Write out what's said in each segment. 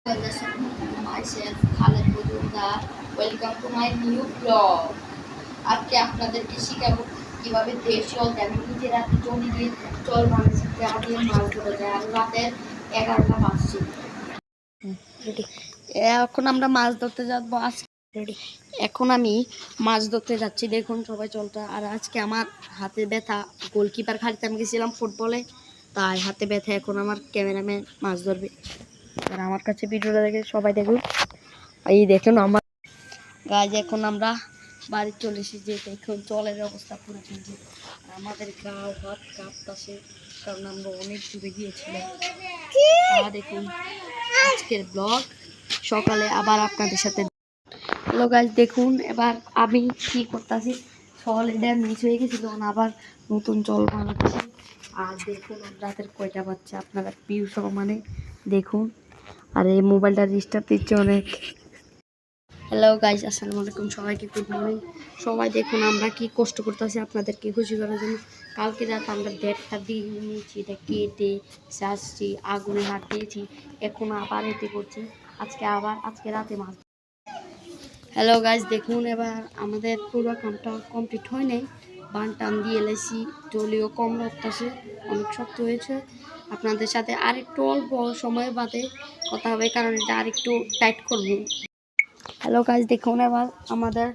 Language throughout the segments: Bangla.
myself Khaled Mujumdar. Welcome to my new vlog. আজকে আপনাদেরকে শিখাবো কিভাবে দেশ জল দেয়। আমি নিজে রাতে জমি দিয়ে জল বানিয়েছি, যা দিয়ে মাছ ধরা যায়। আর রাতের 11টা বাজছে। এখন আমরা মাছ ধরতে যাবো। এখন আমি মাছ ধরতে যাচ্ছি, দেখুন সবাই চলটা। আর আজকে আমার হাতে ব্যথা, গোলকিপার খালিতে আমি গেছিলাম ফুটবলে, তাই হাতে ব্যথা। এখন আমার ক্যামেরাম্যান মাছ ধরবে, আর আমার কাছে ভিডিওটা দেখে সবাই দেখুন। এই দেখুন আমার গাছ, এখন আমরা বাড়ি চলে এসেছি। দেখুন জলের অবস্থা পুরো চলছে, আমাদের গাও হাত কাঁপতাছে, কারণ আমরা অনেক দূরে গিয়েছিলাম। দেখুন আজকের ব্লগ সকালে আবার আপনাদের সাথে। হ্যালো গাছ, দেখুন এবার আমি কি করতেছি। সকালে ড্যাম মিস হয়ে গেছিল, আবার নতুন জল বানাচ্ছি। আর দেখুন রাতের কয়টা বাচ্চা, আপনারা পিউ সহ মানে দেখুন। আর এই মোবাইলটা ডিস্টার্ব দিচ্ছে অনেক। হ্যালো গাইজ, আসসালামু আলাইকুম, সবাইকে গুড মর্নিং। সবাই দেখুন আমরা কি কষ্ট করতেছি আপনাদেরকে খুশি করার জন্য। কালকে রাতে আমরা 1:30 দিয়ে নিয়েছি, এটা কেটে চাষছি, আগুনে হাত দিয়েছি, এখন আবার এতে করছি। আজকে রাতে মাছ। হ্যালো গাইজ, দেখুন এবার আমাদের পুরো কামটা কমপ্লিট হয় নাই। বান টান দিয়ে এলেছি, জলীয় কম লাগতেছে, অনেক শক্ত হয়েছে। আপনাদের সাথে আরেকটু অল্প সময় বাদে কথা হবে, কারণ এটা আরেকটু টাইট করবো। হ্যালো গাইজ, দেখুন এবার আমাদের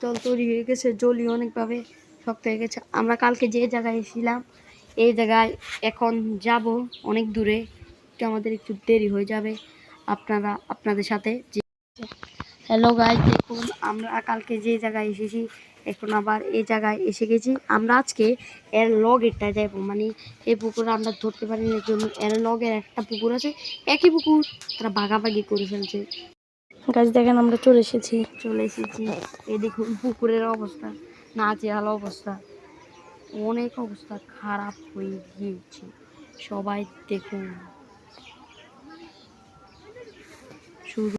জল তৈরি হয়ে গেছে, জলই অনেকভাবে শক্ত হয়ে গেছে। আমরা কালকে যে জায়গায় এসেছিলাম এই জায়গায় এখন যাব অনেক দূরে, একটু আমাদের একটু দেরি হয়ে যাবে আপনাদের সাথে। হ্যালো গাইজ, দেখুন আমরা কালকে যে জায়গায় এসেছি এখন আবার এই জায়গায় এসে গেছি। আমরা আজকে এর লগেরটা যাবো, মানে এই পুকুরে আমরা ধরতে পারি না, জন্য এর লগের একটা পুকুর আছে, একই পুকুর, তারা ভাগাভাগি করে ফেলছে। গাছ দেখেন আমরা চলে এসেছি। এই দেখুন পুকুরের অবস্থা, নাজেহাল অবস্থা, অনেক অবস্থা খারাপ হয়ে গিয়েছে। সবাই দেখুন শুরু।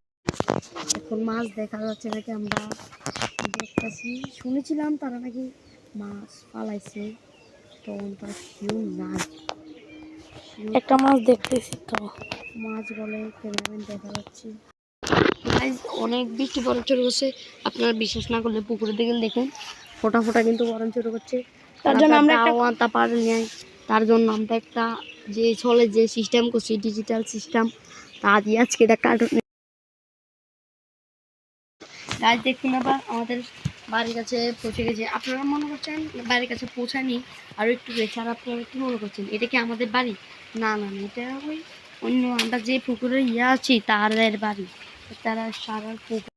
এখন মাছ দেখা যাচ্ছে নাকি, আমরা দেখতেছি, শুনেছিলাম তারা নাকি মাছ পালাইছে, তখন তারা কেউ নাই। একটা মাছ দেখতেছি, তো মাছ বলে ক্যামেরাম্যান দেখা যাচ্ছে। অনেক বেশি বরফ চলে গেছে, আপনারা বিশ্বাস না করলে পুকুরে দিকে দেখুন, ফোটা ফোটা কিন্তু বরফ চলে করছে। তার জন্য আমরা তার জন্য আমরা একটা যে চলে যে সিস্টেম করছি, ডিজিটাল সিস্টেম, তা দিয়ে আজকে এটা কার্টুন গাছ। দেখুন আবার আমাদের বাড়ির কাছে পৌঁছে গেছে। আপনারা মনে করছেন বাড়ির কাছে পৌঁছানি আরও একটু রয়েছে, আর আপনারা কি মনে করছেন এটা কি আমাদের বাড়ি? না না, এটা ওই অন্য আমরা যে পুকুরে আছি তাদের বাড়ি, তারা সারা পুকুর